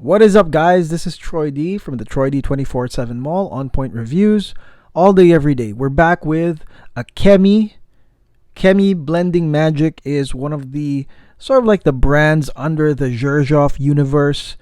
What is up, guys? This is Troy D from the Troy D 24/7 Mall, On Point Reviews, all day, every day. We're back with a Kemi. Kemi Blending Magic is one of the sort of like the brands under the Xerjoff universe.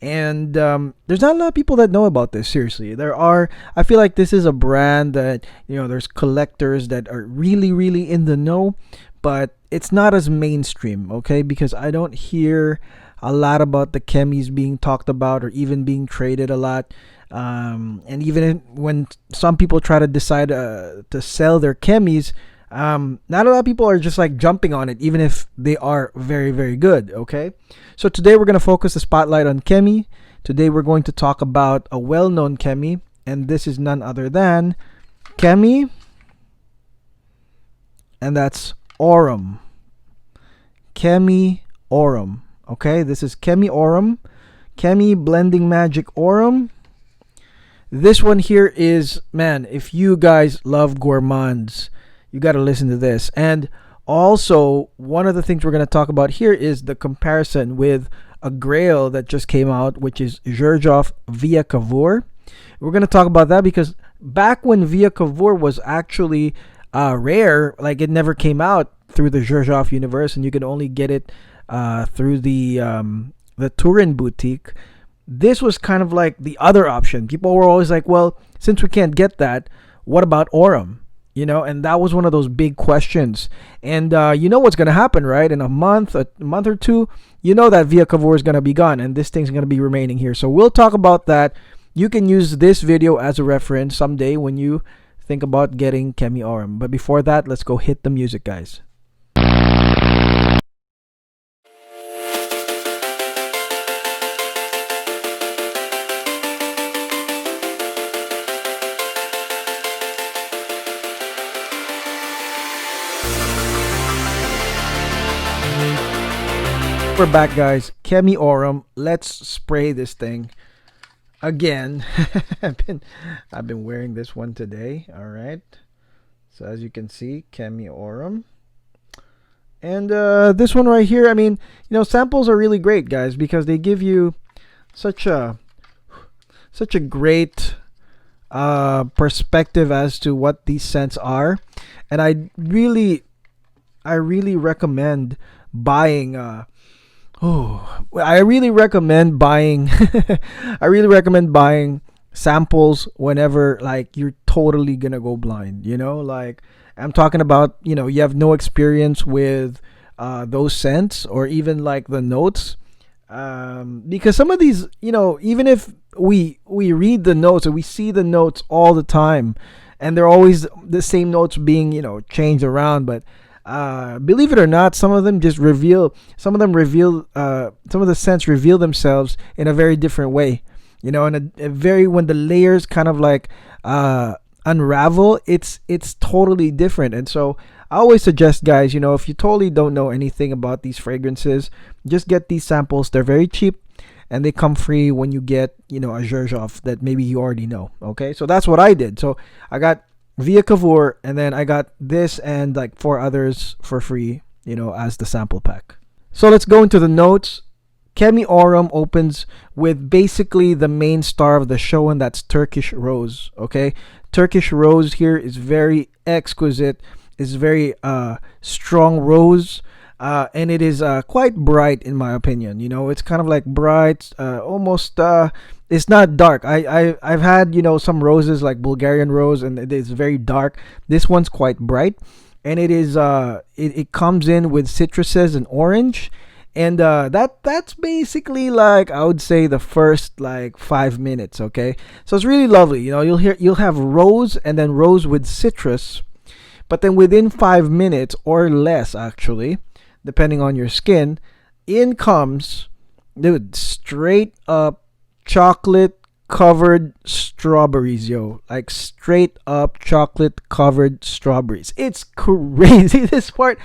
And there's not a lot of people that know about this, seriously. I feel like this is a brand that, there's collectors that are really, really in the know, but it's not as mainstream, okay? Because I don't hear a lot about the Kemis being talked about or even being traded a lot. And even when some people try to decide to sell their Kemis, not a lot of people are just like jumping on it, even if they are very, very good, okay? So today we're going to focus the spotlight on Kemi. Today we're going to talk about a well-known Kemi, and this is none other than Kemi, and that's Aurum. Kemi Aurum. Okay, this is Kemi Aurum. Kemi Blending Magic Aurum. This one here is, man, if you guys love gourmands, you got to listen to this. And also, one of the things we're going to talk about here is the comparison with a grail that just came out, which is Xerjoff Via Cavour. We're going to talk about that because back when Via Cavour was actually rare, like it never came out through the Xerjoff universe, and you could only get it through the Turin boutique. This was kind of like the other option. People were always like, well, since we can't get that, what about Aurum? And that was one of those big questions. And you know what's going to happen, right? In a month or two, that Via Cavour is going to be gone, and this thing's going to be remaining here. So we'll talk about that. You can use this video as a reference someday when you think about getting Kemi Aurum. But before that, let's go hit the music, guys. We're back, guys. Kemi Aurum. Let's spray this thing again. I've been wearing this one today. All right. So as you can see, Kemi Aurum. And this one right here, I mean, samples are really great, guys, because they give you such a great perspective as to what these scents are. And I really recommend buying I really recommend buying samples whenever like you're totally gonna go blind. Like I'm talking about, you have no experience with those scents or even like the notes, because some of these, even if we read the notes or we see the notes all the time and they're always the same notes being changed around, but believe it or not, some of the scents reveal themselves in a very different way, in a very, when the layers kind of like unravel, it's totally different. And so I always suggest, guys, if you totally don't know anything about these fragrances, just get these samples. They're very cheap and they come free when you get a Xerjoff that maybe you already know. Okay, so that's what I did. So I got Via Cavour, and then I got this and like 4 others for free, as the sample pack. So let's go into the notes. Kemi Aurum opens with basically the main star of the show, and that's Turkish Rose. Okay, Turkish Rose here is very exquisite. It's very strong rose, and it is quite bright in my opinion. It's kind of like bright, almost. It's not dark. I've had some roses like Bulgarian rose, and it is very dark. This one's quite bright, and it is it comes in with citruses and orange, and that's basically like I would say the first like 5 minutes. Okay, so it's really lovely. You'll have rose and then rose with citrus, but then within 5 minutes or less, actually, depending on your skin, in comes, dude, straight up chocolate covered strawberries, like straight up chocolate covered strawberries. It's crazy. This part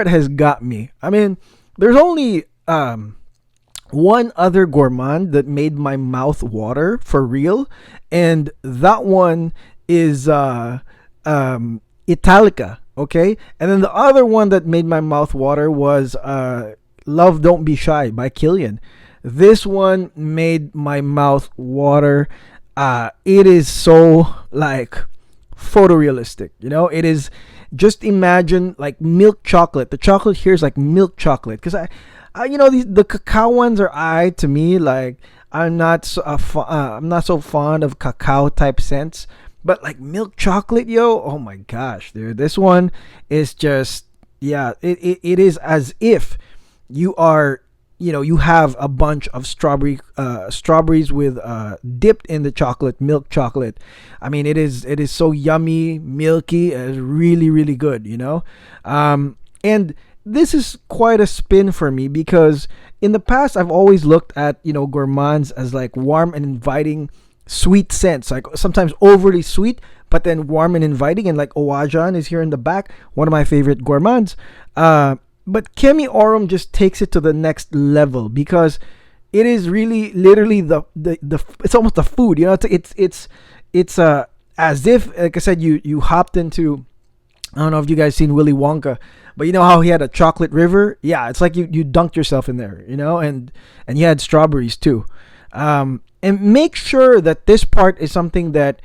has got me. I mean, there's only one other gourmand that made my mouth water for real, and that one is Italica. Okay, and then the other one that made my mouth water was Love Don't Be Shy by Killian. This one made my mouth water. It is so like photorealistic. It is. Just imagine like milk chocolate. The chocolate here is like milk chocolate because the cacao ones are to me like I'm not so fond of cacao type scents, but like milk chocolate, yo, oh my gosh, dude, this one is just yeah, it is as if you are you have a bunch of strawberries with dipped in the chocolate, milk chocolate. I mean, it is so yummy, milky. It's really really good, and this is quite a spin for me because in the past I've always looked at gourmands as like warm and inviting sweet scents, like sometimes overly sweet but then warm and inviting, and like Owajan is here in the back, one of my favorite gourmands. But Kemi Aurum just takes it to the next level because it is really literally the it's almost the food, it's as if, like I said, you hopped into, I don't know if you guys seen Willy Wonka, but you know how he had a chocolate river? Yeah, it's like you dunked yourself in there, and you had strawberries too. And make sure that this part is something that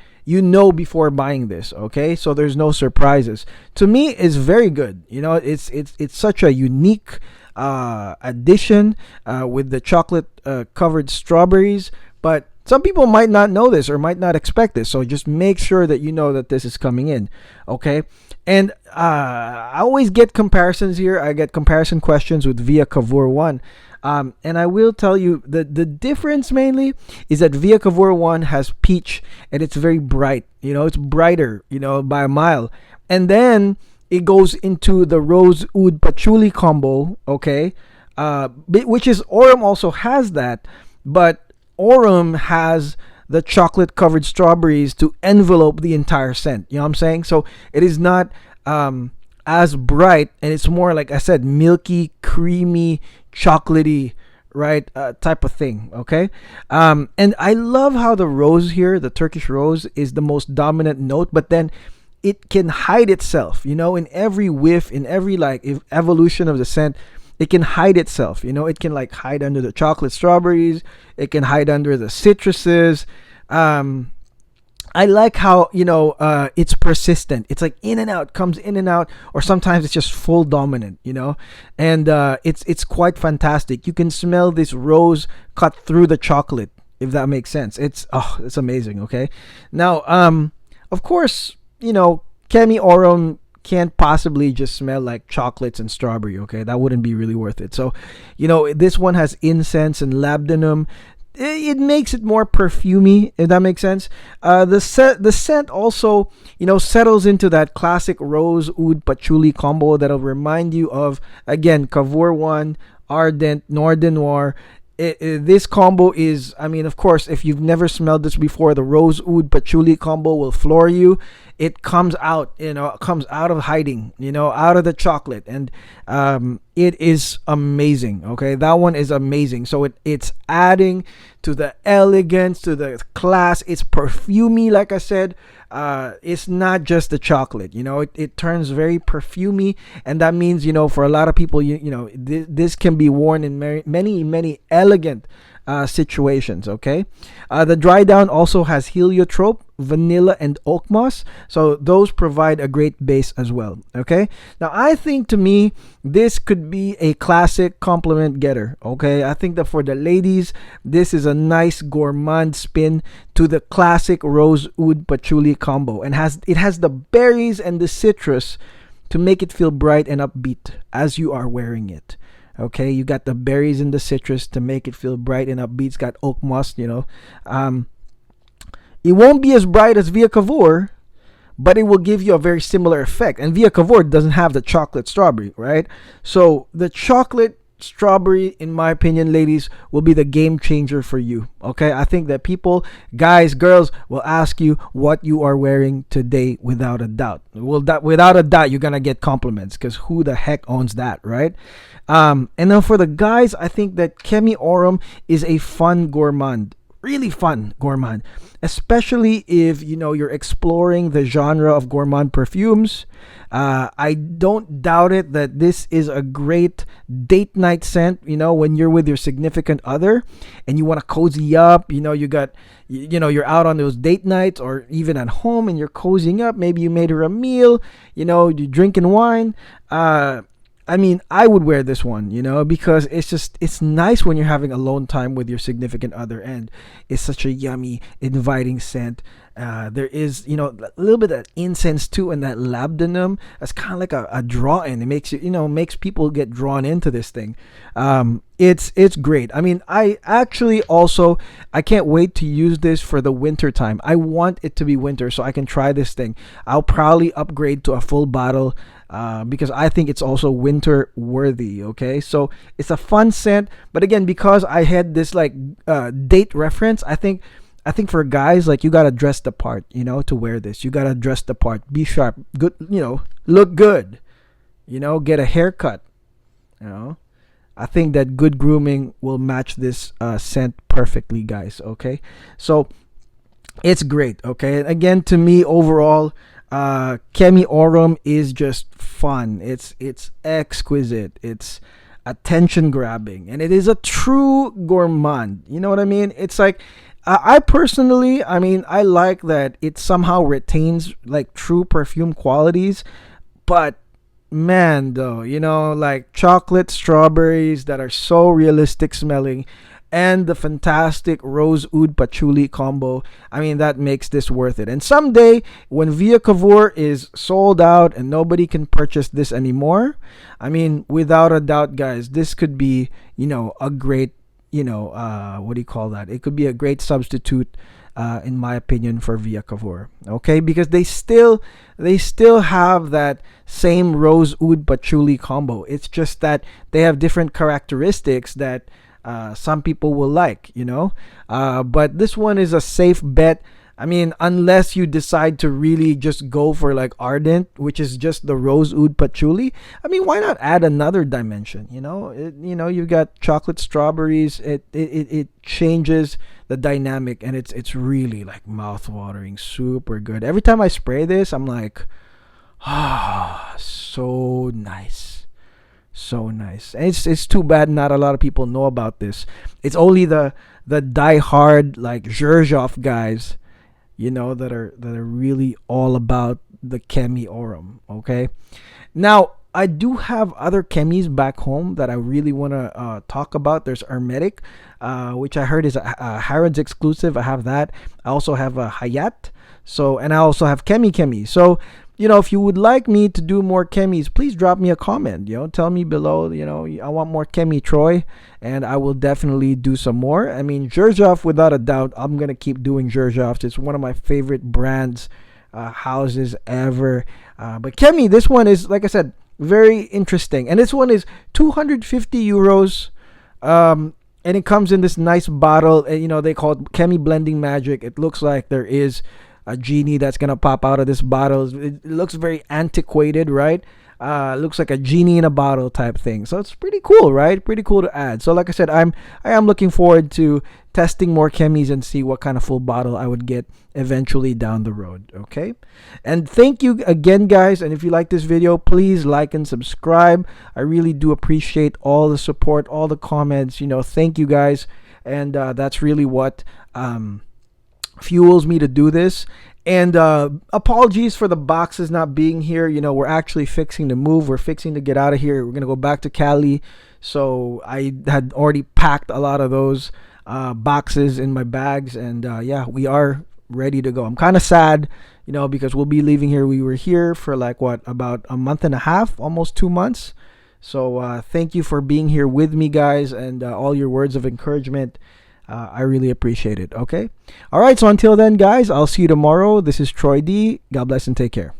before buying this, okay? So there's no surprises. To me, it's very good. It's such a unique addition with the chocolate covered strawberries, but some people might not know this or might not expect this. So just make sure that you know that this is coming in, okay? And I always get comparisons here. I get comparison questions with Via Cavour 1. And I will tell you that the difference mainly is that Via Cavour 1 has peach and it's very bright. It's brighter, by a mile. And then it goes into the rose oud patchouli combo, okay? Which is, Aurum also has that, but Aurum has the chocolate covered strawberries to envelope the entire scent. You know what I'm saying? So it is not as bright, and it's more, like I said, milky, creamy, chocolatey, right, type of thing. Okay. And I love how the rose here, the Turkish rose, is the most dominant note, but then it can hide itself, in every whiff, in every evolution of the scent. It can hide itself, it can like hide under the chocolate strawberries, it can hide under the citruses. I like how it's persistent. It's like in and out, comes in and out, or sometimes it's just full dominant, and it's quite fantastic. You can smell this rose cut through the chocolate, if that makes sense. It's amazing. Okay, now of course Kemi Aurum can't possibly just smell like chocolates and strawberry. Okay, that wouldn't be really worth it. So this one has incense and labdanum. It makes it more perfumey, if that makes sense. The scent also, settles into that classic rose oud patchouli combo that'll remind you of, again, Cavour 1, Ardent, Noir de Noir. This combo is, I mean, of course, if you've never smelled this before, the rose oud patchouli combo will floor you. It comes out, comes out of hiding, out of the chocolate, and it is amazing. Okay, that one is amazing. So it's adding to the elegance, to the class. It's perfumey, like I said. It's not just the chocolate, it turns very perfumey, and that means, for a lot of people, this can be worn in many elegant situations. Okay, the dry down also has heliotrope, vanilla, and oak moss, so those provide a great base as well. Okay, now I think, to me, this could be a classic compliment getter. Okay, I think that for the ladies, this is a nice gourmand spin to the classic rose oud patchouli combo, and it has the berries and the citrus to make it feel bright and upbeat as you are wearing it. Okay, you got the berries and the citrus to make it feel bright and upbeat. It's got oak moss, it won't be as bright as Via Cavour, but it will give you a very similar effect. And Via Cavour doesn't have the chocolate strawberry, right? So the chocolate strawberry, in my opinion, ladies, will be the game changer for you. Okay, I think that people, guys, girls, will ask you what you are wearing today without a doubt. Without a doubt, you're gonna get compliments, because who the heck owns that, right? And then for the guys, I think that Kemi Aurum is a fun gourmand really fun gourmand, especially if you're exploring the genre of gourmand perfumes. I don't doubt it that this is a great date night scent. When you're with your significant other and you want to cozy up. You're out on those date nights or even at home and you're cozying up. Maybe you made her a meal. You're drinking wine. I would wear this one, because it's nice when you're having alone time with your significant other, and it's such a yummy, inviting scent. There is, a little bit of incense too, and that labdanum. That's kind of like a draw in. It makes makes people get drawn into this thing. It's great. I actually also, I can't wait to use this for the winter time. I want it to be winter so I can try this thing. I'll probably upgrade to a full bottle. Because I think it's also winter worthy. Okay, so it's a fun scent, but again, because I had this date reference, I think for guys, you gotta dress the part, to wear this. You gotta dress the part, be sharp, good, look good, get a haircut. I think that good grooming will match this scent perfectly, guys. Okay, so it's great. Okay, and again, to me, overall, Kemi Aurum is just fun. It's exquisite. It's attention grabbing, and it is a true gourmand. You know what I mean? It's like, I personally, I like that it somehow retains true perfume qualities, but man, though, chocolate strawberries that are so realistic smelling, and the fantastic rose oud patchouli combo. That makes this worth it. And someday, when Via Cavour is sold out and nobody can purchase this anymore, without a doubt, guys, this could be, a great, what do you call that? It could be a great substitute, in my opinion, for Via Cavour. Okay, because they still have that same rose oud patchouli combo. It's just that they have different characteristics that some people will like, but this one is a safe bet. Unless you decide to really just go for Ardent, which is just the rose oud patchouli. Why not add another dimension? You've got chocolate strawberries. It changes the dynamic, and it's really mouth-watering, super good. Every time I spray this, I'm like, so nice. So nice. And it's too bad not a lot of people know about this. It's only the die-hard Xerjoff guys, that are really all about the Kemi Aurum. Okay. Now, I do have other Kemis back home that I really want to talk about. There's Hermetic, which I heard is a Harrods exclusive. I have that. I also have a Hayat. And I also have Kemi. So, if you would like me to do more Kemis, please drop me a comment. Tell me below, I want more Kemi Troy, and I will definitely do some more. Xerjoff, without a doubt, I'm going to keep doing Xerjoff. It's one of my favorite brands, houses ever. But Kemi, this one is, like I said, very interesting. And this one is 250 euros. And it comes in this nice bottle. They call it Kemi Blending Magic. It looks like there is a genie that's gonna pop out of this bottle. It looks very antiquated, right? It looks like a genie in a bottle type thing. So it's pretty cool, right? Pretty cool to add. So like I said, I am looking forward to testing more Kemis and see what kind of full bottle I would get eventually down the road. Okay, and thank you again, guys. And if you like this video, please like and subscribe. I really do appreciate all the support, all the comments. Thank you, guys. And that's really what fuels me to do this. And apologies for the boxes not being here. We're actually fixing to move. We're fixing to get out of here. We're gonna go back to Cali, so I had already packed a lot of those boxes in my bags, and yeah, we are ready to go. I'm kind of sad, because we'll be leaving here. We were here for about a month and a half, almost 2 months. So thank you for being here with me, guys, and all your words of encouragement. I really appreciate it. Okay. All right. So until then, guys, I'll see you tomorrow. This is Troy D. God bless and take care.